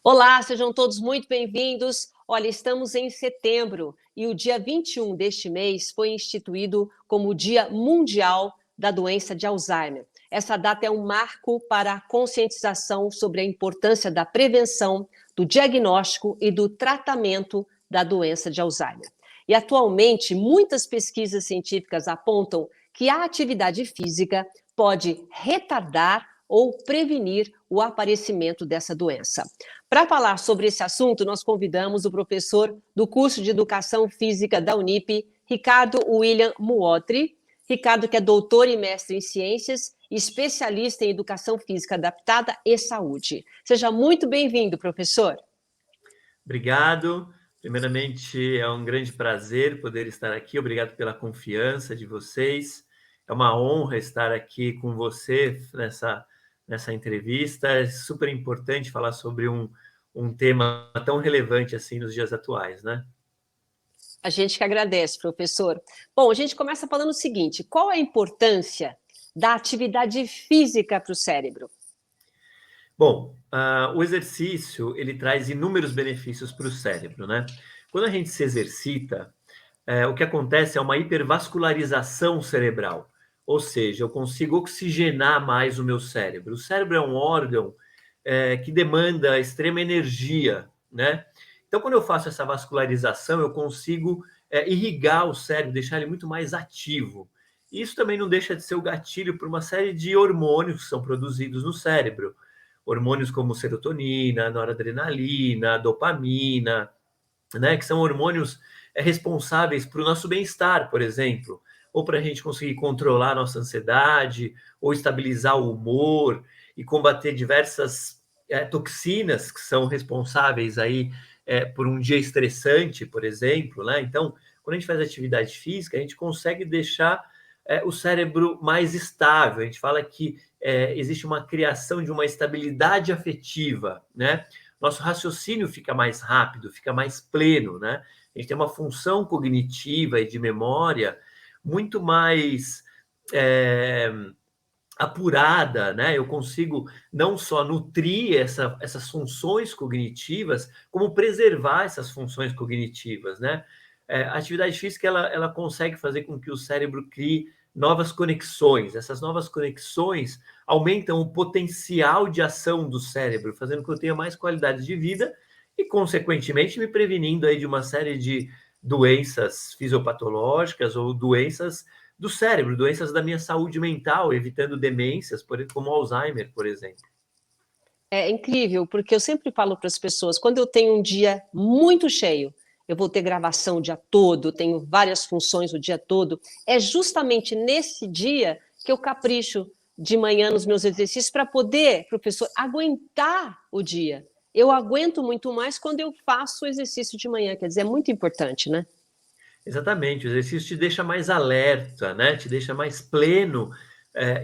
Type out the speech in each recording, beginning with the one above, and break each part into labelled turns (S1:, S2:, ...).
S1: Olá, sejam todos muito bem-vindos. Olha, estamos em setembro e o dia 21 deste mês foi instituído como o Dia Mundial da Doença de Alzheimer. Essa data é um marco para a conscientização sobre a importância da prevenção, do diagnóstico e do tratamento da doença de Alzheimer. E atualmente, muitas pesquisas científicas apontam que a atividade física pode retardar ou prevenir o aparecimento dessa doença. Para falar sobre esse assunto, nós convidamos o professor do curso de Educação Física da Unip, Ricardo William Muotri. Ricardo, que é doutor e mestre em ciências e especialista em educação física adaptada e saúde. Seja muito bem-vindo, professor.
S2: Obrigado. Primeiramente, é um grande prazer poder estar aqui. Obrigado pela confiança de vocês. É uma honra estar aqui com você nessa entrevista. É super importante falar sobre um tema tão relevante assim nos dias atuais, né?
S1: A gente que agradece, professor. Bom, a gente começa falando o seguinte: qual a importância da atividade física para o cérebro?
S2: Bom, o exercício ele traz inúmeros benefícios para o cérebro, né? Quando a gente se exercita, o que acontece é uma hipervascularização cerebral, ou seja, eu consigo oxigenar mais o meu cérebro. O cérebro é um órgão que demanda extrema energia, né? Então, quando eu faço essa vascularização, eu consigo irrigar o cérebro, deixar ele muito mais ativo. Isso também não deixa de ser o gatilho para uma série de hormônios que são produzidos no cérebro. Hormônios como serotonina, noradrenalina, dopamina, né, que são hormônios responsáveis para o nosso bem-estar, por exemplo, ou para a gente conseguir controlar a nossa ansiedade, ou estabilizar o humor e combater diversas toxinas que são responsáveis aí por um dia estressante, por exemplo, né? Então, quando a gente faz atividade física, a gente consegue deixar o cérebro mais estável. A gente fala que existe uma criação de uma estabilidade afetiva, né? Nosso raciocínio fica mais rápido, fica mais pleno, né? A gente tem uma função cognitiva e de memória muito mais apurada, né? Eu consigo não só nutrir essas funções cognitivas, como preservar essas funções cognitivas, né? A atividade física ela consegue fazer com que o cérebro crie novas conexões. Essas novas conexões aumentam o potencial de ação do cérebro, fazendo com que eu tenha mais qualidade de vida e, consequentemente, me prevenindo aí de uma série de doenças fisiopatológicas ou doenças do cérebro, doenças da minha saúde mental, evitando demências, como Alzheimer, por exemplo.
S1: É incrível, porque eu sempre falo para as pessoas, quando eu tenho um dia muito cheio, eu vou ter gravação o dia todo, tenho várias funções o dia todo, é justamente nesse dia que eu capricho de manhã nos meus exercícios para poder, professor, aguentar o dia. Eu aguento muito mais quando eu faço o exercício de manhã, quer dizer, é muito importante, né?
S2: Exatamente, o exercício te deixa mais alerta, né? Te deixa mais pleno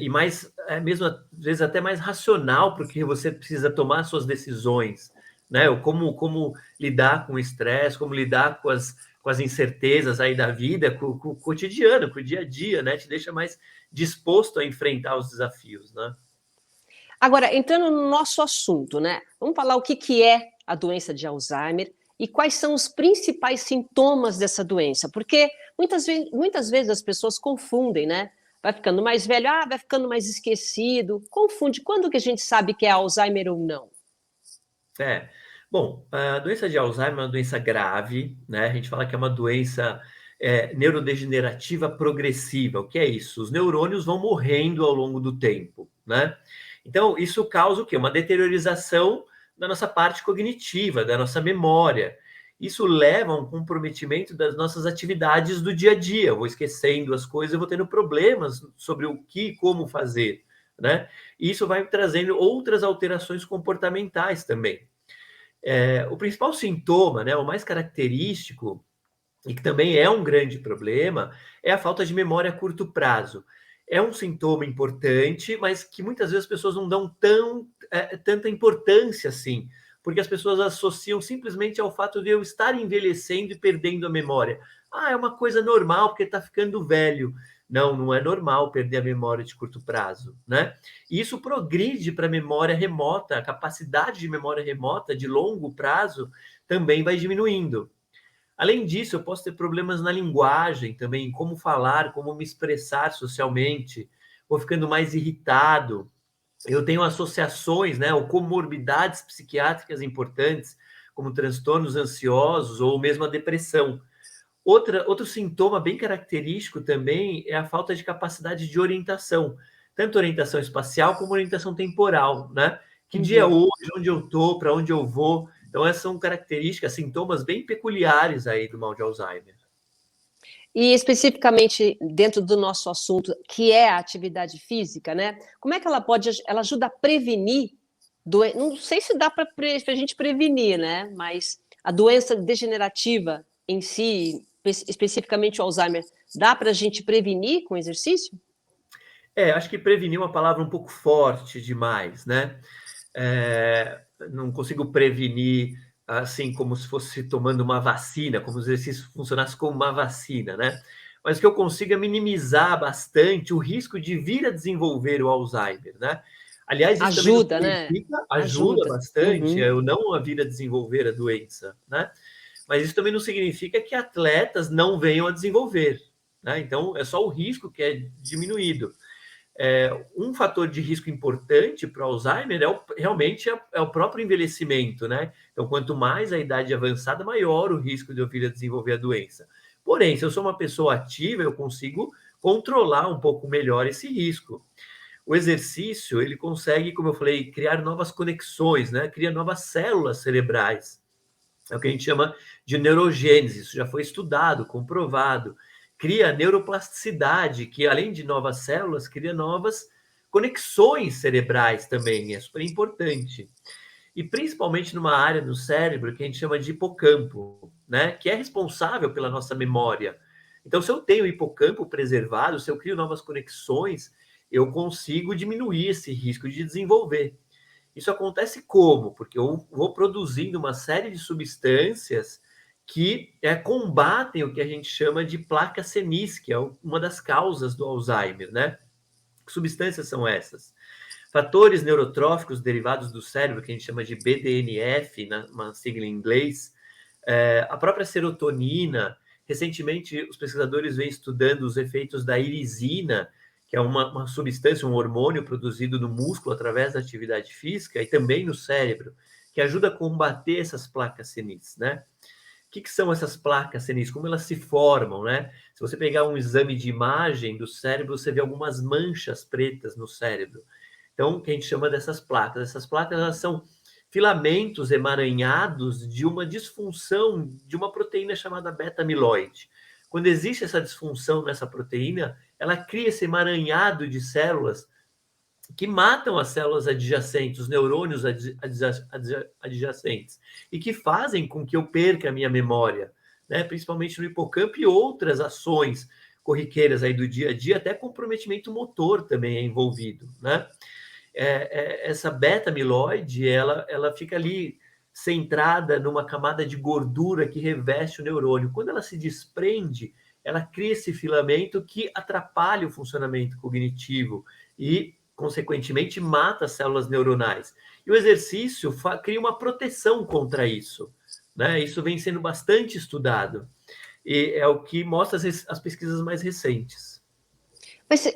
S2: e mais, mesmo às vezes até mais racional, porque você precisa tomar suas decisões, né? Ou como lidar com o estresse, como lidar com as incertezas aí da vida, com o cotidiano, com o dia a dia, né? Te deixa mais disposto a enfrentar os desafios, né?
S1: Agora, entrando no nosso assunto, né? Vamos falar o que é a doença de Alzheimer e quais são os principais sintomas dessa doença, porque muitas vezes as pessoas confundem, né? Vai ficando mais velho, vai ficando mais esquecido, confunde. Quando que a gente sabe que é Alzheimer ou não?
S2: É. Bom, a doença de Alzheimer é uma doença grave, né? A gente fala que é uma doença neurodegenerativa progressiva. O que é isso? Os neurônios vão morrendo ao longo do tempo, né? Então, isso causa o quê? Uma deteriorização da nossa parte cognitiva, da nossa memória. Isso leva a um comprometimento das nossas atividades do dia a dia. Eu vou esquecendo as coisas, eu vou tendo problemas sobre o que e como fazer, né? E isso vai trazendo outras alterações comportamentais também. O principal sintoma, né, o mais característico, e que também é um grande problema, é a falta de memória a curto prazo. É um sintoma importante, mas que muitas vezes as pessoas não dão tanta importância assim, porque as pessoas associam simplesmente ao fato de eu estar envelhecendo e perdendo a memória. Ah, é uma coisa normal porque está ficando velho. Não, não é normal perder a memória de curto prazo, né? E isso progride para a memória remota, a capacidade de memória remota de longo prazo também vai diminuindo. Além disso, eu posso ter problemas na linguagem também, em como falar, como me expressar socialmente, vou ficando mais irritado. Eu tenho associações, né, ou comorbidades psiquiátricas importantes, como transtornos ansiosos ou mesmo a depressão. Outro sintoma bem característico também é a falta de capacidade de orientação, tanto orientação espacial como orientação temporal, né? Que dia é
S1: Uhum.
S2: hoje, onde eu estou, para onde eu vou. Então, essas são características, sintomas bem peculiares aí do mal de Alzheimer.
S1: E especificamente dentro do nosso assunto, que é a atividade física, né? Como é que ela ajuda a prevenir não sei se dá para a gente prevenir, né? Mas a doença degenerativa em si, especificamente o Alzheimer, dá para a gente prevenir com exercício?
S2: Acho que prevenir é uma palavra um pouco forte demais, né? Não consigo prevenir assim como se fosse tomando uma vacina, como se o exercício funcionasse como uma vacina, né? Mas o que eu consigo é minimizar bastante o risco de vir a desenvolver o Alzheimer, né? Aliás, isso também não
S1: Ajuda, né?
S2: significa, ajuda
S1: Ajuda.
S2: bastante,
S1: Uhum.
S2: eu não a vir a desenvolver a doença, né? Mas isso também não significa que atletas não venham a desenvolver, né? Então, é só o risco que é diminuído. Um fator de risco importante para o Alzheimer realmente é o próprio envelhecimento, né? Então, quanto mais a idade avançada, maior o risco de eu vir a desenvolver a doença. Porém, se eu sou uma pessoa ativa, eu consigo controlar um pouco melhor esse risco. O exercício, ele consegue, como eu falei, criar novas conexões, né? Cria novas células cerebrais. É o que a gente chama de neurogênese. Isso já foi estudado, comprovado. Cria neuroplasticidade, que além de novas células, cria novas conexões cerebrais também. É super importante. E principalmente numa área do cérebro que a gente chama de hipocampo, né? Que é responsável pela nossa memória. Então, se eu tenho o hipocampo preservado, se eu crio novas conexões, eu consigo diminuir esse risco de desenvolver. Isso acontece como? Porque eu vou produzindo uma série de substâncias que combatem o que a gente chama de placa senis, que é uma das causas do Alzheimer, né? Que substâncias são essas? Fatores neurotróficos derivados do cérebro, que a gente chama de BDNF, uma sigla em inglês, a própria serotonina. Recentemente, os pesquisadores vêm estudando os efeitos da irisina, que é uma substância, um hormônio produzido no músculo através da atividade física e também no cérebro, que ajuda a combater essas placas senis, né? O que são essas placas senis? Como elas se formam, né? Se você pegar um exame de imagem do cérebro, você vê algumas manchas pretas no cérebro. Então, o que a gente chama dessas placas? Essas placas, elas são filamentos emaranhados de uma disfunção de uma proteína chamada beta-amiloide. Quando existe essa disfunção nessa proteína, ela cria esse emaranhado de células que matam as células adjacentes, os neurônios adjacentes, e que fazem com que eu perca a minha memória, né? Principalmente no hipocampo e outras ações corriqueiras aí do dia a dia, até comprometimento motor também é envolvido, né? Essa beta-amiloide, ela fica ali centrada numa camada de gordura que reveste o neurônio. Quando ela se desprende, ela cria esse filamento que atrapalha o funcionamento cognitivo e, consequentemente, mata as células neuronais. E o exercício cria uma proteção contra isso, né? Isso vem sendo bastante estudado e é o que mostra as pesquisas mais recentes.
S1: Mas,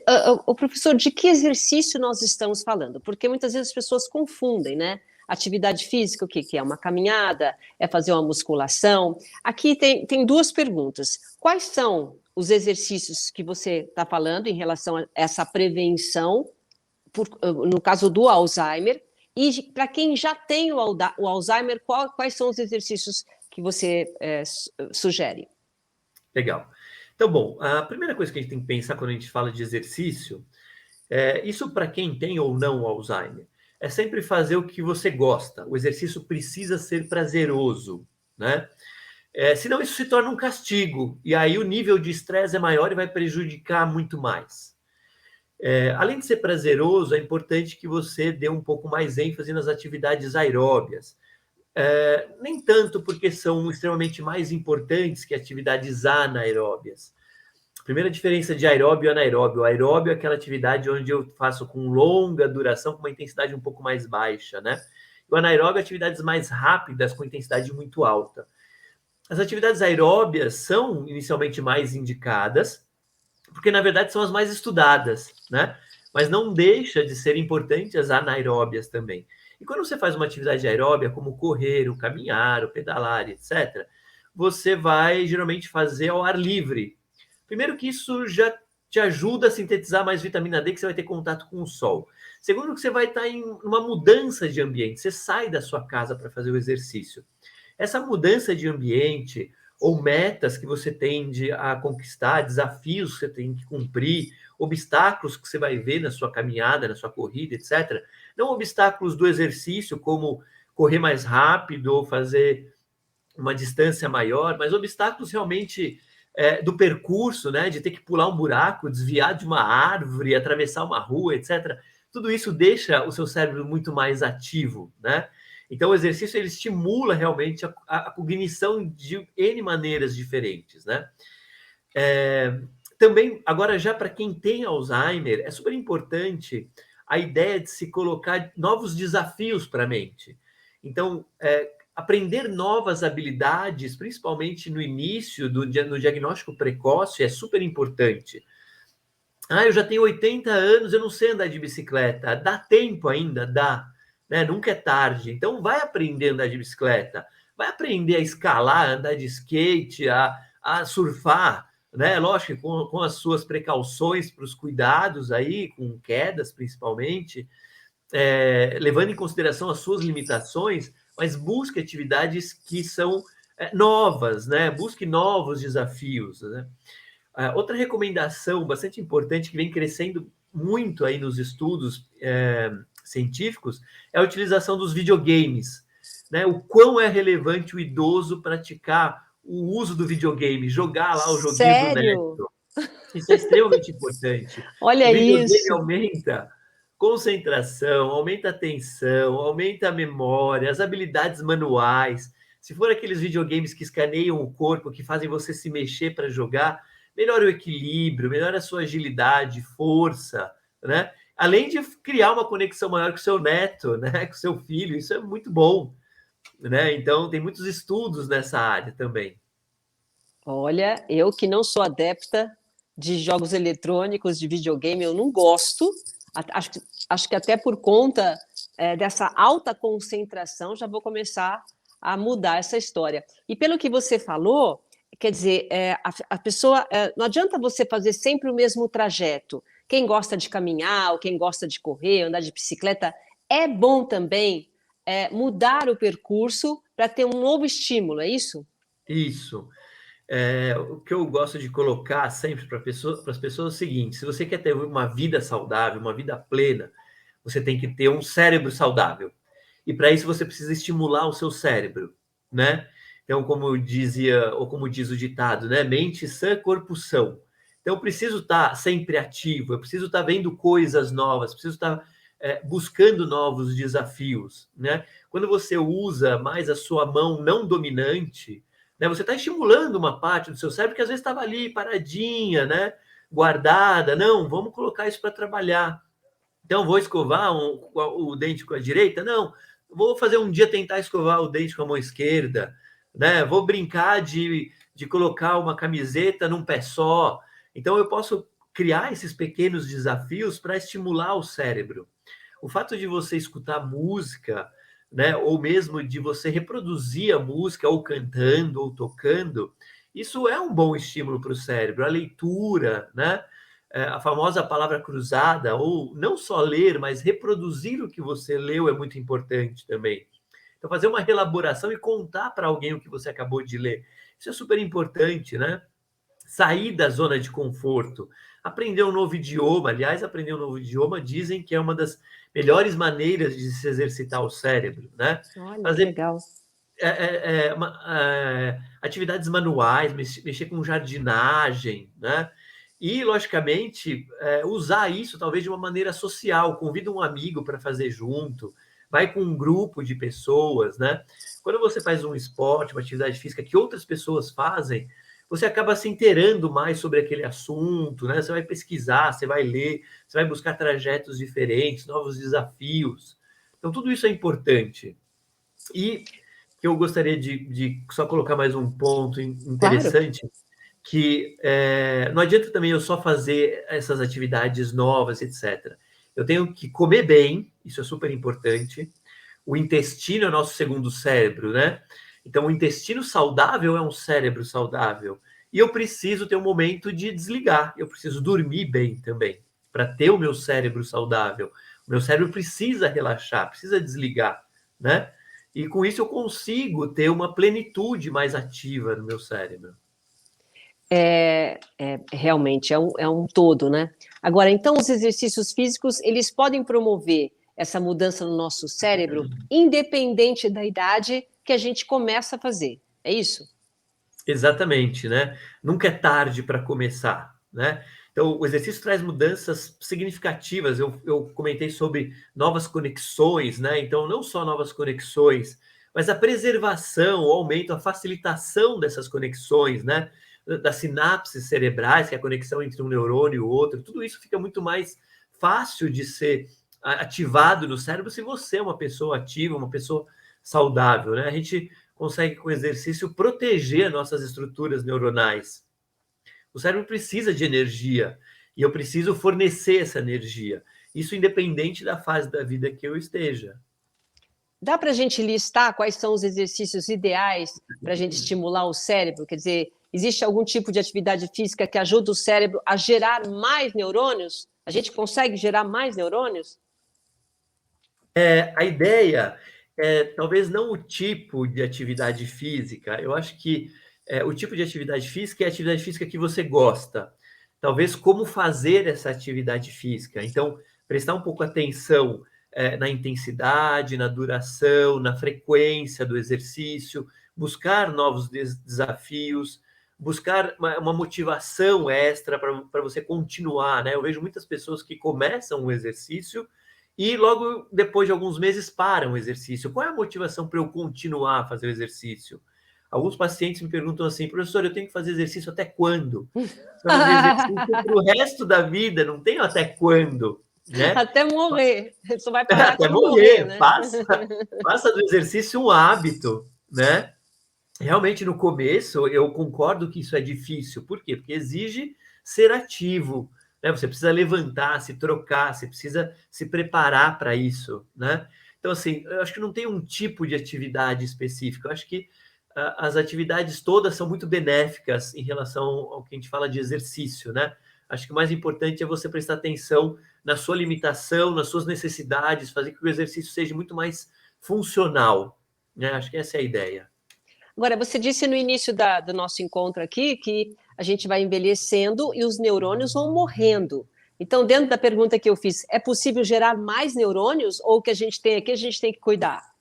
S1: o professor, de que exercício nós estamos falando? Porque muitas vezes as pessoas confundem, né? Atividade física, o que, que é? Uma caminhada? É fazer uma musculação? Aqui tem duas perguntas. Quais são os exercícios que você está falando em relação a essa prevenção, no caso do Alzheimer? E para quem já tem o Alzheimer, quais são os exercícios que você sugere?
S2: Legal. Então, bom, a primeira coisa que a gente tem que pensar quando a gente fala de exercício, isso para quem tem ou não o Alzheimer, é sempre fazer o que você gosta. O exercício precisa ser prazeroso, né? Senão isso se torna um castigo, e aí o nível de estresse é maior e vai prejudicar muito mais. Além de ser prazeroso, é importante que você dê um pouco mais ênfase nas atividades aeróbias. Nem tanto porque são extremamente mais importantes que atividades anaeróbias, Primeira diferença de aeróbio e anaeróbio. O aeróbio é aquela atividade onde eu faço com longa duração, com uma intensidade um pouco mais baixa, né? O anaeróbio é atividades mais rápidas, com intensidade muito alta. As atividades aeróbias são inicialmente mais indicadas, porque na verdade são as mais estudadas, né? Mas não deixa de ser importante as anaeróbias também. E quando você faz uma atividade aeróbia, como correr, o caminhar, o pedalar, etc., você vai geralmente fazer ao ar livre. Primeiro que isso já te ajuda a sintetizar mais vitamina D, que você vai ter contato com o sol. Segundo que você vai estar em uma mudança de ambiente, você sai da sua casa para fazer o exercício. Essa mudança de ambiente ou metas que você tende a conquistar, desafios que você tem que cumprir, obstáculos que você vai ver na sua caminhada, na sua corrida, etc. Não obstáculos do exercício, como correr mais rápido ou fazer uma distância maior, mas obstáculos realmente do percurso, né? De ter que pular um buraco, desviar de uma árvore, atravessar uma rua, etc. Tudo isso deixa o seu cérebro muito mais ativo, né? Então, o exercício ele estimula realmente a cognição de N maneiras diferentes, né? Também, agora, já para quem tem Alzheimer, é super importante a ideia de se colocar novos desafios para a mente. Então, aprender novas habilidades, principalmente no início, no diagnóstico precoce, é super importante. Eu já tenho 80 anos, eu não sei andar de bicicleta. Dá tempo ainda? Dá. Né? Nunca é tarde. Então, vai aprender a andar de bicicleta. Vai aprender a escalar, a andar de skate, a surfar. Né? Lógico, com as suas precauções para os cuidados aí, com quedas principalmente, levando em consideração as suas limitações, mas busque atividades que são novas, né? Busque novos desafios, né? Outra recomendação bastante importante que vem crescendo muito aí nos estudos científicos é a utilização dos videogames, né? O quão é relevante o idoso praticar o uso do videogame, jogar lá o joguinho do
S1: Sério?
S2: Neto. Isso é extremamente importante. O
S1: Olha
S2: videogame
S1: isso.
S2: aumenta concentração, aumenta a atenção, aumenta a memória, as habilidades manuais. Se for aqueles videogames que escaneiam o corpo, que fazem você se mexer para jogar, melhora o equilíbrio, melhora a sua agilidade, força, né? Além de criar uma conexão maior com o seu neto, né? Com o seu filho, isso é muito bom, né? Então, tem muitos estudos nessa área também.
S1: Olha, eu que não sou adepta de jogos eletrônicos, de videogame, eu não gosto. Acho que até por conta dessa alta concentração, já vou começar a mudar essa história. E pelo que você falou, quer dizer, a pessoa. Não adianta você fazer sempre o mesmo trajeto. Quem gosta de caminhar, ou quem gosta de correr, andar de bicicleta, é bom também mudar o percurso para ter um novo estímulo, é isso?
S2: Isso. O que eu gosto de colocar sempre para as pessoas é o seguinte: se você quer ter uma vida saudável, uma vida plena, você tem que ter um cérebro saudável. E para isso você precisa estimular o seu cérebro, né? Então, como dizia, ou como diz o ditado, né? Mente sã, corpo são. Então, eu preciso estar sempre ativo, eu preciso estar vendo coisas novas, preciso estar buscando novos desafios, né? Quando você usa mais a sua mão não dominante, né? Você está estimulando uma parte do seu cérebro que às vezes estava ali paradinha, né? Guardada. Não, vamos colocar isso para trabalhar. Então, vou escovar o dente com a direita? Não, vou fazer um dia tentar escovar o dente com a mão esquerda, né? Vou brincar de colocar uma camiseta num pé só. Então, eu posso criar esses pequenos desafios para estimular o cérebro. O fato de você escutar música, né, ou mesmo de você reproduzir a música, ou cantando, ou tocando, isso é um bom estímulo para o cérebro. A leitura, né? A famosa palavra cruzada, ou não só ler, mas reproduzir o que você leu é muito importante também. Então, fazer uma elaboração e contar para alguém o que você acabou de ler. Isso é super importante, né? Sair da zona de conforto, aprender um novo idioma. Aliás, aprender um novo idioma dizem que é uma das melhores maneiras de se exercitar o cérebro, né?
S1: Olha que
S2: Fazer
S1: legal.
S2: atividades manuais, mexer com jardinagem, né? E, logicamente, usar isso talvez de uma maneira social. Convida um amigo para fazer junto, vai com um grupo de pessoas, né? Quando você faz um esporte, uma atividade física que outras pessoas fazem, você acaba se inteirando mais sobre aquele assunto, né? Você vai pesquisar, você vai ler, você vai buscar trajetos diferentes, novos desafios. Então, tudo isso é importante. E que eu gostaria de só colocar mais um ponto
S1: Claro.
S2: interessante, que não adianta também eu só fazer essas atividades novas, etc. Eu tenho que comer bem, isso é super importante. O intestino é o nosso segundo cérebro, né? Então, o intestino saudável é um cérebro saudável. E eu preciso ter um momento de desligar, eu preciso dormir bem também, para ter o meu cérebro saudável. O meu cérebro precisa relaxar, precisa desligar, né? E com isso eu consigo ter uma plenitude mais ativa no meu cérebro.
S1: Realmente é um todo, né? Agora, então, os exercícios físicos, eles podem promover essa mudança no nosso cérebro, independente da idade que a gente começa a fazer. É isso?
S2: Exatamente, né? Nunca é tarde para começar, né? Então, o exercício traz mudanças significativas. Eu comentei sobre novas conexões, né? Então, não só novas conexões, mas a preservação, o aumento, a facilitação dessas conexões, né? Das sinapses cerebrais, que é a conexão entre um neurônio e o outro, tudo isso fica muito mais fácil de ser ativado no cérebro se você é uma pessoa ativa, uma pessoa saudável, né? A gente consegue, com exercício, proteger nossas estruturas neuronais. O cérebro precisa de energia e eu preciso fornecer essa energia. Isso independente da fase da vida que eu esteja.
S1: Dá para a gente listar quais são os exercícios ideais para a gente estimular o cérebro? Quer dizer, existe algum tipo de atividade física que ajuda o cérebro a gerar mais neurônios? A gente consegue gerar mais neurônios?
S2: A ideia é talvez não o tipo de atividade física, eu acho que o tipo de atividade física é a atividade física que você gosta. Talvez como fazer essa atividade física. Então, prestar um pouco atenção na intensidade, na duração, na frequência do exercício, buscar novos desafios, buscar uma motivação extra para você continuar, né? Eu vejo muitas pessoas que começam o exercício e logo depois de alguns meses param o exercício. Qual é a motivação para eu continuar a fazer o exercício? Alguns pacientes me perguntam assim, professor, eu tenho que fazer exercício até quando? Você vai fazer exercício para o resto da vida, não tenho até quando, né?
S1: Até morrer. Só vai parar
S2: Até
S1: quando morrer,
S2: morrer,
S1: né?
S2: faça do exercício um hábito, né? Realmente, no começo, eu concordo que isso é difícil. Por quê? Porque exige ser ativo, né? Você precisa levantar, se trocar, você precisa se preparar para isso, né? Então, assim, eu acho que não tem um tipo de atividade específica. Eu acho que as atividades todas são muito benéficas em relação ao que a gente fala de exercício, né? Acho que o mais importante é você prestar atenção na sua limitação, nas suas necessidades, fazer com que o exercício seja muito mais funcional, né? Acho que essa é a ideia.
S1: Agora, você disse no início do nosso encontro aqui que a gente vai envelhecendo e os neurônios vão morrendo. Então, dentro da pergunta que eu fiz, é possível gerar mais neurônios ou o que a gente tem aqui a gente tem que cuidar?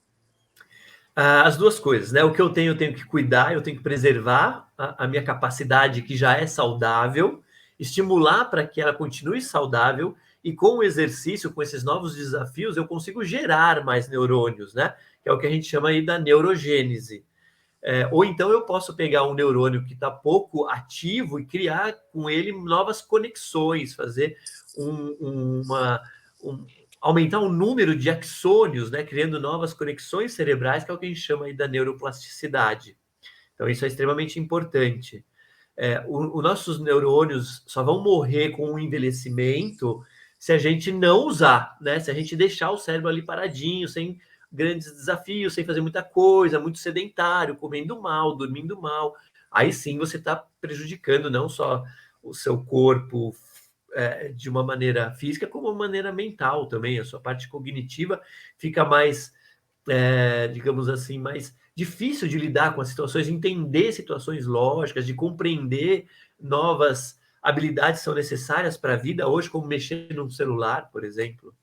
S2: As duas coisas, né? O que eu tenho que cuidar, eu tenho que preservar a minha capacidade que já é saudável, estimular para que ela continue saudável, e com o exercício, com esses novos desafios, eu consigo gerar mais neurônios, né? Que é o que a gente chama aí da neurogênese. Ou então eu posso pegar um neurônio que está pouco ativo e criar com ele novas conexões, fazer um, aumentar o número de axônios, né, criando novas conexões cerebrais, que é o que a gente chama aí da neuroplasticidade. Então, isso é extremamente importante. Os nossos neurônios só vão morrer com o envelhecimento se a gente não usar, né? Se a gente deixar o cérebro ali paradinho, sem grandes desafios, sem fazer muita coisa, muito sedentário, comendo mal, dormindo mal. Aí sim você está prejudicando não só o seu corpo de uma maneira física, como uma maneira mental também. A sua parte cognitiva fica mais, digamos assim, mais difícil de lidar com as situações, de entender situações lógicas, de compreender novas habilidades que são necessárias para a vida hoje, como mexer num celular, por exemplo.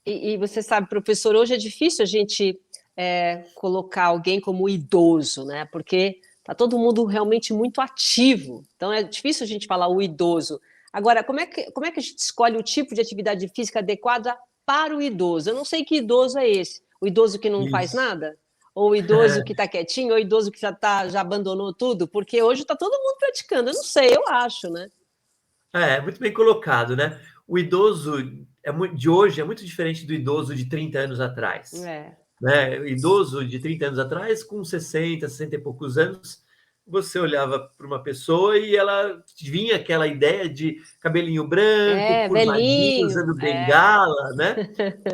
S1: E você sabe, professor, hoje é difícil a gente colocar alguém como idoso, né? Porque está todo mundo realmente muito ativo. Então é difícil a gente falar o idoso. Agora, como é que a gente escolhe o tipo de atividade física adequada para o idoso? Eu não sei que idoso é esse. O idoso que não faz
S2: Isso.
S1: nada? Ou o idoso que está quietinho, ou o idoso que já abandonou tudo, porque hoje está todo mundo praticando. Eu não sei, eu acho, né?
S2: Muito bem colocado, né? O idoso de hoje é muito diferente do idoso de 30 anos atrás,
S1: É,
S2: né? O idoso de 30 anos atrás, com 60, 60 e poucos anos, você olhava para uma pessoa e ela vinha aquela ideia de cabelinho branco, curvadinho,
S1: velhinho,
S2: usando bengala, né?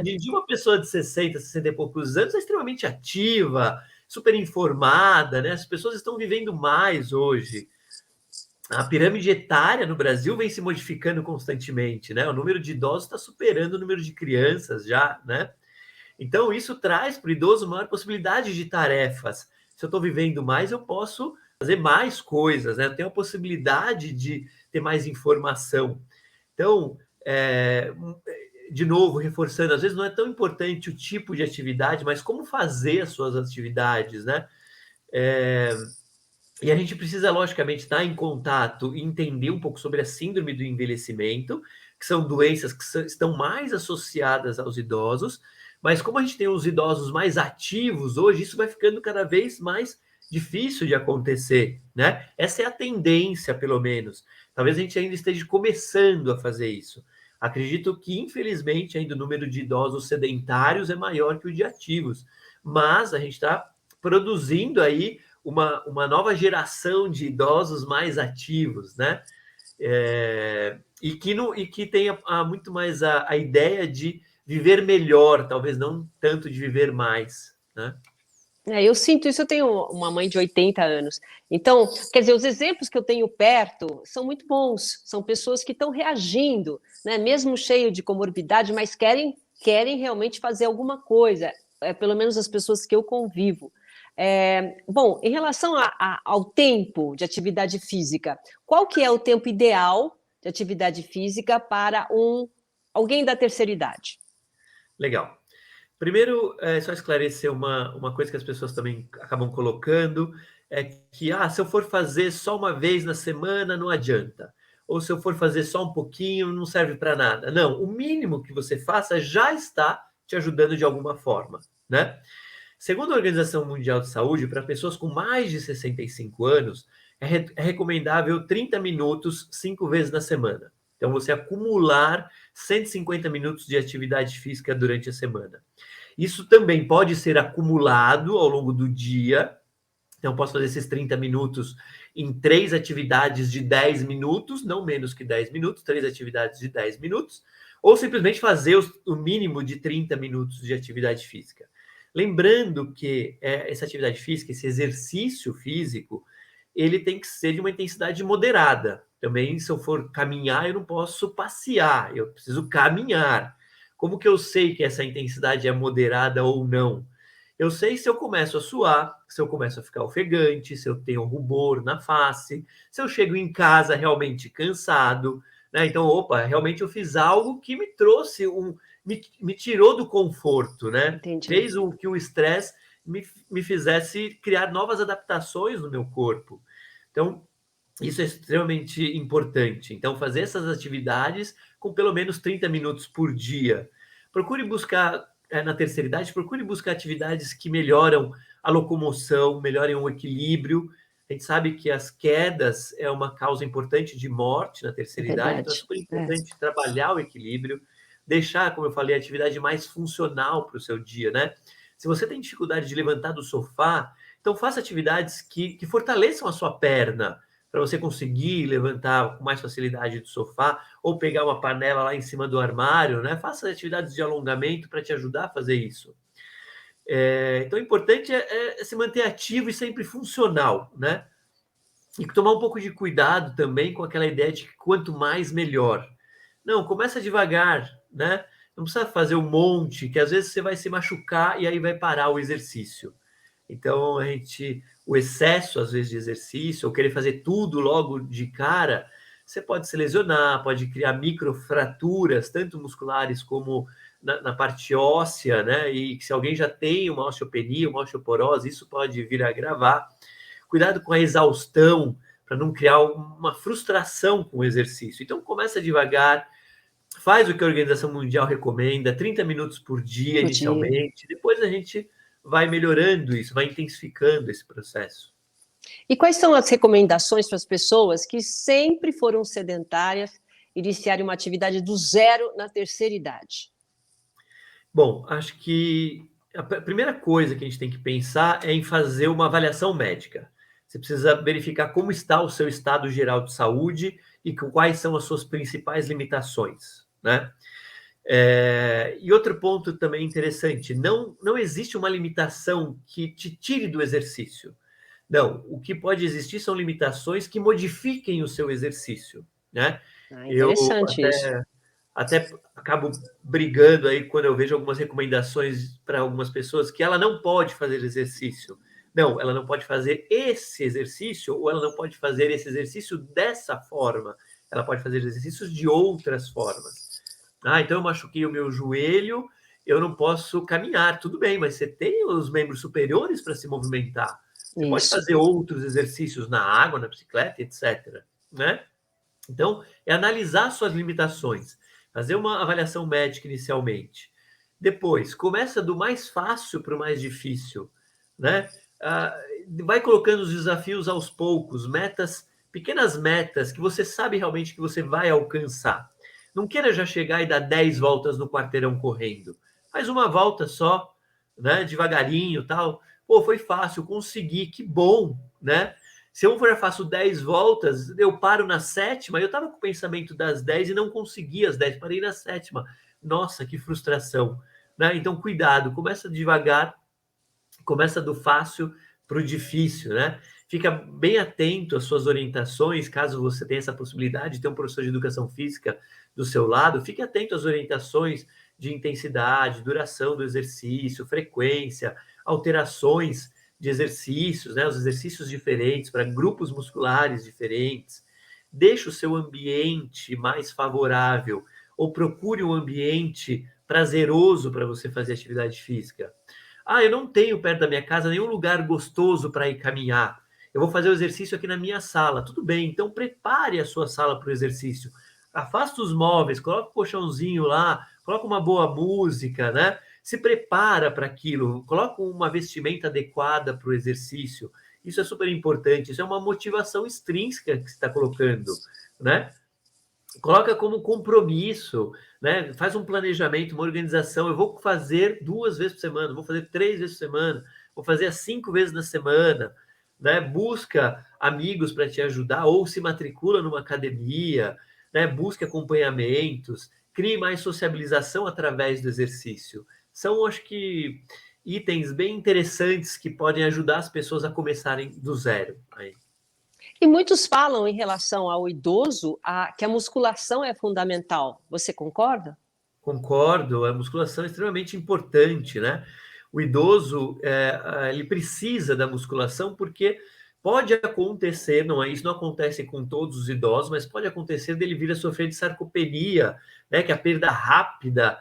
S2: De uma pessoa de 60, 60 e poucos anos é extremamente ativa, super informada, né? As pessoas estão vivendo mais hoje. A pirâmide etária no Brasil vem se modificando constantemente, né? O número de idosos está superando o número de crianças já, né? Então, isso traz para o idoso maior possibilidade de tarefas. Se eu estou vivendo mais, eu posso fazer mais coisas, né? Eu tenho a possibilidade de ter mais informação. Então, de novo, reforçando, às vezes não é tão importante o tipo de atividade, mas como fazer as suas atividades, né? E a gente precisa, logicamente, estar em contato e entender um pouco sobre a síndrome do envelhecimento, que são doenças que estão mais associadas aos idosos, mas como a gente tem os idosos mais ativos hoje, isso vai ficando cada vez mais difícil de acontecer, né? Essa é a tendência, pelo menos. Talvez a gente ainda esteja começando a fazer isso. Acredito que, infelizmente, ainda o número de idosos sedentários é maior que o de ativos, mas a gente está produzindo aí uma nova geração de idosos mais ativos, né? E que tem muito mais a ideia de viver melhor, talvez não tanto de viver mais, né?
S1: eu sinto isso, eu tenho uma mãe de 80 anos. Então, quer dizer, os exemplos que eu tenho perto são muito bons. São pessoas que estão reagindo, né? Mesmo cheio de comorbidade, mas querem realmente fazer alguma coisa. Pelo menos as pessoas que eu convivo. Bom, em relação ao tempo de atividade física, qual que é o tempo ideal de atividade física para alguém da terceira idade?
S2: Legal. Primeiro, só esclarecer uma coisa que as pessoas também acabam colocando, é que, se eu for fazer só uma vez na semana, não adianta. Ou se eu for fazer só um pouquinho, não serve para nada. Não, o mínimo que você faça já está te ajudando de alguma forma, né? Segundo a Organização Mundial de Saúde, para pessoas com mais de 65 anos, é recomendável 30 minutos 5 vezes na semana. Então, você acumular 150 minutos de atividade física durante a semana. Isso também pode ser acumulado ao longo do dia. Então, posso fazer esses 30 minutos em 3 atividades de 10 minutos, não menos que 10 minutos, 3 atividades de 10 minutos, ou simplesmente fazer o mínimo de 30 minutos de atividade física. Lembrando que essa atividade física, esse exercício físico, ele tem que ser de uma intensidade moderada. Também, se eu for caminhar, eu não posso passear, eu preciso caminhar. Como que eu sei que essa intensidade é moderada ou não? Eu sei se eu começo a suar, se eu começo a ficar ofegante, se eu tenho rubor na face, se eu chego em casa realmente cansado, né? Então, opa, realmente eu fiz algo que me trouxe me tirou do conforto, né?
S1: Entendi.
S2: Fez o que o estresse me fizesse criar novas adaptações no meu corpo. Então, isso é extremamente importante. Então, fazer essas atividades com pelo menos 30 minutos por dia. Procure buscar, na terceira idade, procure buscar atividades que melhoram a locomoção, melhorem o equilíbrio. A gente sabe que as quedas é uma causa importante de morte na
S1: É
S2: terceira idade, então é
S1: verdade.
S2: super importante trabalhar o equilíbrio, deixar, como eu falei, a atividade mais funcional para o seu dia, né? Se você tem dificuldade de levantar do sofá, então faça atividades que fortaleçam a sua perna, para você conseguir levantar com mais facilidade do sofá, ou pegar uma panela lá em cima do armário, né? Faça atividades de alongamento para te ajudar a fazer isso. Então, o importante é se manter ativo e sempre funcional, né? E tomar um pouco de cuidado também com aquela ideia de que quanto mais, melhor. Não, começa devagar, né? Não precisa fazer um monte, que às vezes você vai se machucar e aí vai parar o exercício. Então, o excesso, às vezes, de exercício, ou querer fazer tudo logo de cara, você pode se lesionar, pode criar microfraturas, tanto musculares como na parte óssea, né? E se alguém já tem uma osteopenia, uma osteoporose, isso pode vir a agravar. Cuidado com a exaustão, para não criar uma frustração com o exercício. Então, começa devagar, faz o que a Organização Mundial recomenda, 30 minutos por dia
S1: Por dia.
S2: inicialmente, depois a gente vai melhorando isso, vai intensificando esse processo.
S1: E quais são as recomendações para as pessoas que sempre foram sedentárias iniciarem uma atividade do zero na terceira idade?
S2: Bom, acho que a primeira coisa que a gente tem que pensar é em fazer uma avaliação médica. Você precisa verificar como está o seu estado geral de saúde e quais são as suas principais limitações, né? E outro ponto também interessante, não existe uma limitação que te tire do exercício. Não, o que pode existir são limitações que modifiquem o seu exercício, né? Eu
S1: Interessante isso.
S2: até acabo brigando aí quando eu vejo algumas recomendações para algumas pessoas que ela não pode fazer exercício. Não, ela não pode fazer esse exercício ou ela não pode fazer esse exercício dessa forma. Ela pode fazer exercícios de outras formas. Ah, então eu machuquei o meu joelho, eu não posso caminhar. Tudo bem, mas você tem os membros superiores para se movimentar. Você pode
S1: Isso.
S2: fazer outros exercícios na água, na bicicleta, etc. Né? Então, é analisar suas limitações, fazer uma avaliação médica inicialmente. Depois, começa do mais fácil para o mais difícil, né? Vai colocando os desafios aos poucos, pequenas metas que você sabe realmente que você vai alcançar. Não queira já chegar e dar 10 voltas no quarteirão correndo. Faz uma volta só, né? Devagarinho, tal. Pô, foi fácil, consegui, que bom, né? Se eu já faço 10 voltas, eu paro na sétima, eu estava com o pensamento das 10 e não consegui as 10, parei na sétima. Nossa, que frustração. Né? Então, cuidado, começa devagar, começa do fácil para o difícil, né? Fica bem atento às suas orientações, caso você tenha essa possibilidade de ter um professor de educação física do seu lado, fique atento às orientações de intensidade, duração do exercício, frequência, alterações de exercícios, né? Os exercícios diferentes para grupos musculares diferentes. Deixe o seu ambiente mais favorável ou procure um ambiente prazeroso para você fazer atividade física. Ah, eu não tenho perto da minha casa nenhum lugar gostoso para ir caminhar. Eu vou fazer o exercício aqui na minha sala. Tudo bem, então prepare a sua sala para o exercício. Afasta os móveis, coloca o colchãozinho lá, coloca uma boa música, né? Se prepara para aquilo, coloca uma vestimenta adequada para o exercício. Isso é super importante, isso é uma motivação extrínseca que você está colocando, né? Coloca como compromisso, né? Faz um planejamento, uma organização. Eu vou fazer 2 vezes por semana, vou fazer 3 vezes por semana, vou fazer as 5 vezes na semana, né? Busca amigos para te ajudar ou se matricula numa academia, né? Busca acompanhamentos, crie mais sociabilização através do exercício. São, acho que, itens bem interessantes que podem ajudar as pessoas a começarem do zero. Aí.
S1: E muitos falam em relação ao idoso que a musculação é fundamental. Você concorda?
S2: Concordo, a musculação é extremamente importante, né? O idoso, ele precisa da musculação porque pode acontecer, não é isso, não acontece com todos os idosos, mas pode acontecer dele vir a sofrer de sarcopenia, né? Que é a perda rápida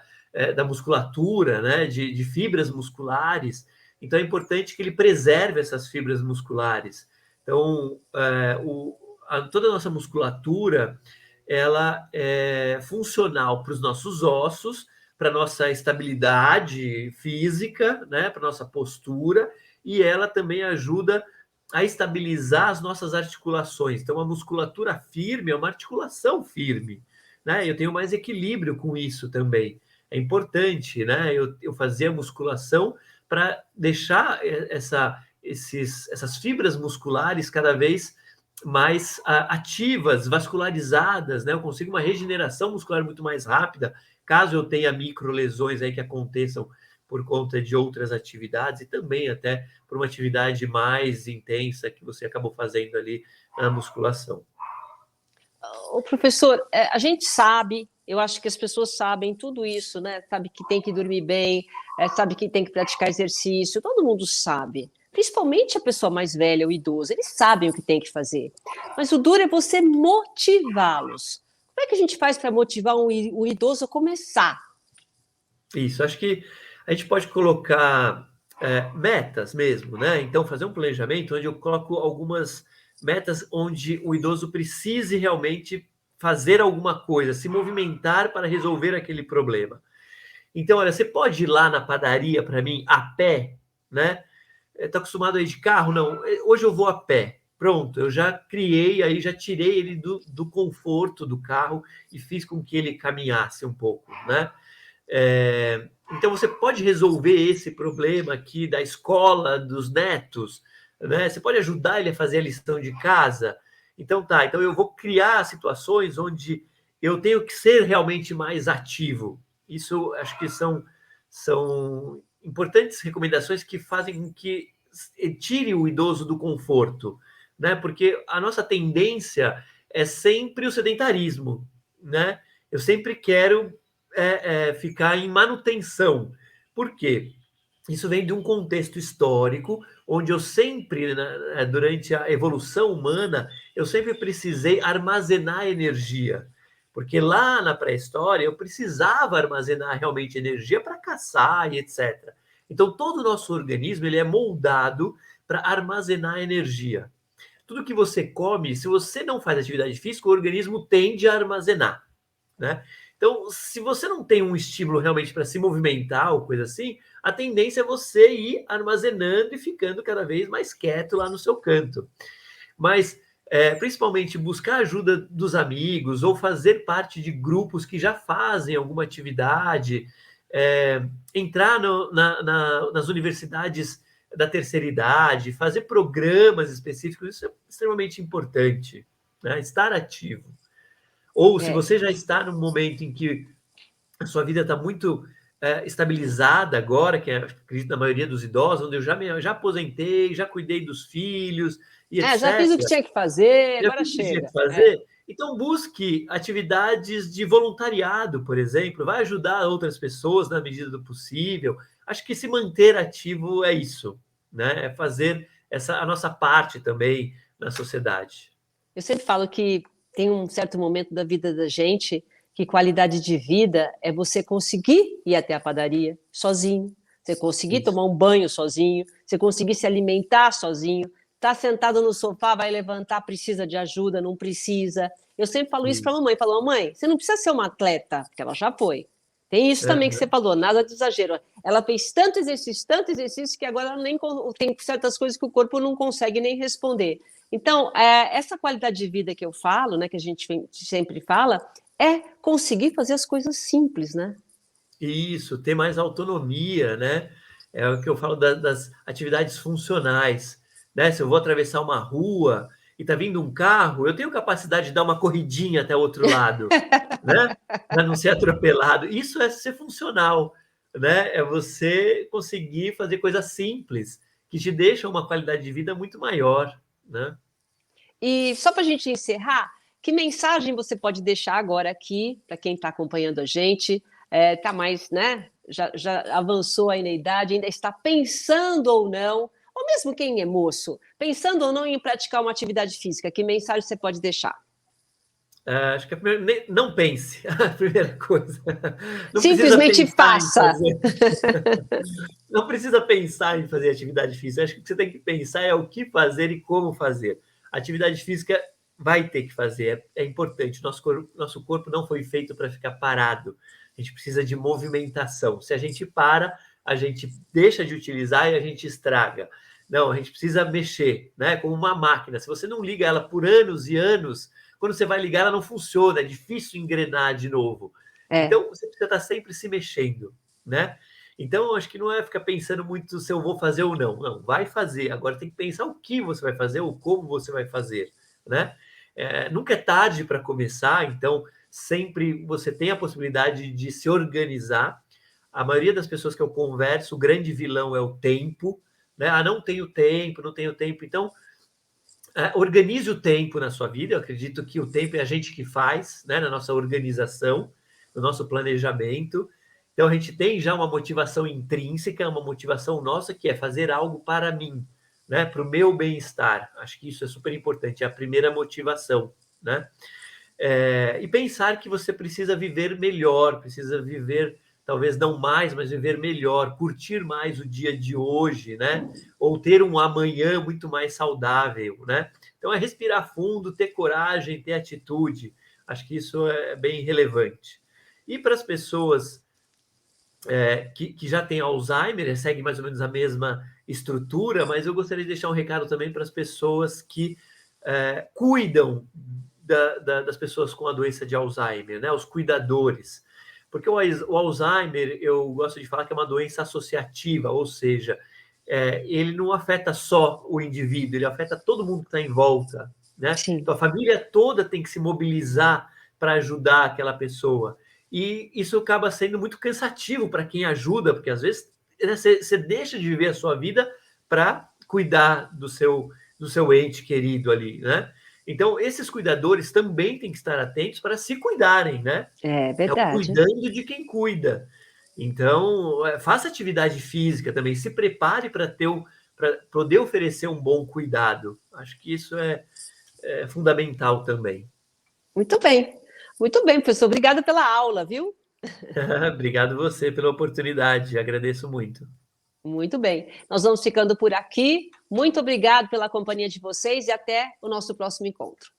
S2: da musculatura, né? De fibras musculares. Então é importante que ele preserve essas fibras musculares. Então, toda a nossa musculatura ela é funcional para os nossos ossos, para nossa estabilidade física, né, para nossa postura, e ela também ajuda a estabilizar as nossas articulações. Então, a musculatura firme é uma articulação firme, né? Eu tenho mais equilíbrio com isso também. É importante, né? Eu fazer a musculação para deixar essas fibras musculares cada vez mais ativas, vascularizadas, né? Eu consigo uma regeneração muscular muito mais rápida, caso eu tenha microlesões aí que aconteçam por conta de outras atividades e também até por uma atividade mais intensa que você acabou fazendo ali na musculação.
S1: O professor, a gente sabe, eu acho que as pessoas sabem tudo isso, né? Sabe que tem que dormir bem, sabe que tem que praticar exercício, todo mundo sabe. Principalmente a pessoa mais velha, o idoso, eles sabem o que tem que fazer. Mas o duro é você motivá-los. Como é que a gente faz para motivar um idoso a começar?
S2: Isso, acho que a gente pode colocar metas mesmo, né? Então, fazer um planejamento onde eu coloco algumas metas onde o idoso precise realmente fazer alguma coisa, se movimentar para resolver aquele problema. Então, olha, você pode ir lá na padaria para mim a pé? né? Está acostumado a ir de carro? Não, hoje eu vou a pé. Pronto, eu já criei, aí já tirei ele do conforto do carro e fiz com que ele caminhasse um pouco, né? Então você pode resolver esse problema aqui da escola dos netos, né? Você pode ajudar ele a fazer a lição de casa. Então tá, então eu vou criar situações onde eu tenho que ser realmente mais ativo. Isso acho que são importantes recomendações que fazem com que tire o idoso do conforto, né? Porque a nossa tendência é sempre o sedentarismo, né? Eu sempre quero ficar em manutenção. Por quê? Isso vem de um contexto histórico, onde eu sempre, né, durante a evolução humana, eu sempre precisei armazenar energia. Porque lá na pré-história eu precisava armazenar realmente energia para caçar e etc. Então todo o nosso organismo ele é moldado para armazenar energia. Tudo que você come, se você não faz atividade física, o organismo tende a armazenar, né? Então, se você não tem um estímulo realmente para se movimentar ou coisa assim, a tendência é você ir armazenando e ficando cada vez mais quieto lá no seu canto. Mas, principalmente, buscar ajuda dos amigos ou fazer parte de grupos que já fazem alguma atividade, entrar nas universidades da terceira idade, fazer programas específicos, isso é extremamente importante, né? Estar ativo. Ou se
S1: É,
S2: você já está num momento em que a sua vida está muito estabilizada agora, que acredito na maioria dos idosos, onde eu já aposentei, já cuidei dos filhos e
S1: já fiz o
S2: etc.
S1: que tinha que fazer,
S2: Já
S1: agora
S2: fiz o que tinha que
S1: chega.
S2: fazer. Então, busque atividades de voluntariado, por exemplo, vai ajudar outras pessoas na medida do possível. Acho que se manter ativo é isso, né? É fazer a nossa parte também na sociedade.
S1: Eu sempre falo que tem um certo momento da vida da gente que qualidade de vida é você conseguir ir até a padaria sozinho, você conseguir
S2: Isso.
S1: tomar um banho sozinho, você conseguir se alimentar sozinho, tá sentado no sofá, vai levantar, precisa de ajuda, não precisa. Eu sempre falo isso para a
S2: Isso.
S1: mamãe, falo, mamãe, você não precisa ser uma atleta, porque ela já foi. Tem isso também que você
S2: Uhum.
S1: falou, nada de exagero. Ela fez tanto exercício, que agora ela nem tem certas coisas que o corpo não consegue nem responder. Então, essa qualidade de vida que eu falo, né, que a gente sempre fala, é conseguir fazer as coisas simples, né?
S2: Isso, ter mais autonomia, né? É o que eu falo das atividades funcionais, né? Se eu vou atravessar uma rua e tá vindo um carro, eu tenho capacidade de dar uma corridinha até o outro lado, né? Para não ser atropelado. Isso é ser funcional, né? É você conseguir fazer coisas simples que te deixam uma qualidade de vida muito maior, né?
S1: E só para a gente encerrar, que mensagem você pode deixar agora aqui para quem está acompanhando a gente? Está mais, né? Já avançou aí na idade, ainda está pensando ou mesmo quem é moço, pensando ou não em praticar uma atividade física, que mensagem você pode deixar?
S2: Acho que a primeira, não pense, a primeira coisa. Não precisa
S1: Simplesmente
S2: pensar em
S1: faça.
S2: fazer. Não precisa pensar em fazer atividade física. Acho que o que você tem que pensar é o que fazer e como fazer. Atividade física vai ter que fazer, é importante. Nosso corpo não foi feito para ficar parado. A gente precisa de movimentação. Se a gente para, a gente deixa de utilizar e a gente estraga. Não, a gente precisa mexer, né? Como uma máquina. Se você não liga ela por anos e anos, quando você vai ligar, ela não funciona, é difícil engrenar de novo.
S1: É,
S2: Então, você precisa estar sempre se mexendo, né? Então, acho que não é ficar pensando muito se eu vou fazer ou não. Não, vai fazer. Agora tem que pensar o que você vai fazer ou como você vai fazer, né? Nunca é tarde para começar, então sempre você tem a possibilidade de se organizar. A maioria das pessoas que eu converso, o grande vilão é o tempo, né? Ah, não tenho tempo, não tenho tempo. Então, organize o tempo na sua vida. Eu acredito que o tempo é a gente que faz, né? Na nossa organização, no nosso planejamento. Então, a gente tem já uma motivação intrínseca, uma motivação nossa, que é fazer algo para mim, né? Para o meu bem-estar. Acho que isso é super importante, é a primeira motivação, né? E pensar que você precisa viver melhor, precisa viver, talvez não mais, mas viver melhor, curtir mais o dia de hoje, né? Ou ter um amanhã muito mais saudável, né? Então, é respirar fundo, ter coragem, ter atitude. Acho que isso é bem relevante. E para as pessoas que já tem Alzheimer, segue mais ou menos a mesma estrutura, mas eu gostaria de deixar um recado também para as pessoas que cuidam das pessoas com a doença de Alzheimer, né? Os cuidadores. Porque o Alzheimer, eu gosto de falar que é uma doença associativa, ou seja, ele não afeta só o indivíduo, ele afeta todo mundo que está em volta, né?
S1: Sim.
S2: Então a família toda tem que se mobilizar para ajudar aquela pessoa. E isso acaba sendo muito cansativo para quem ajuda, porque às vezes você deixa de viver a sua vida para cuidar do seu ente querido ali, né? Então, esses cuidadores também têm que estar atentos para se cuidarem, né?
S1: É
S2: É o
S1: verdade.
S2: cuidando de quem cuida. Então, faça atividade física também, se prepare para poder oferecer um bom cuidado. Acho que isso é fundamental também.
S1: Muito bem, professor. Obrigada pela aula, viu?
S2: Obrigado você pela oportunidade, agradeço muito.
S1: Muito bem. Nós vamos ficando por aqui. Muito obrigado pela companhia de vocês e até o nosso próximo encontro.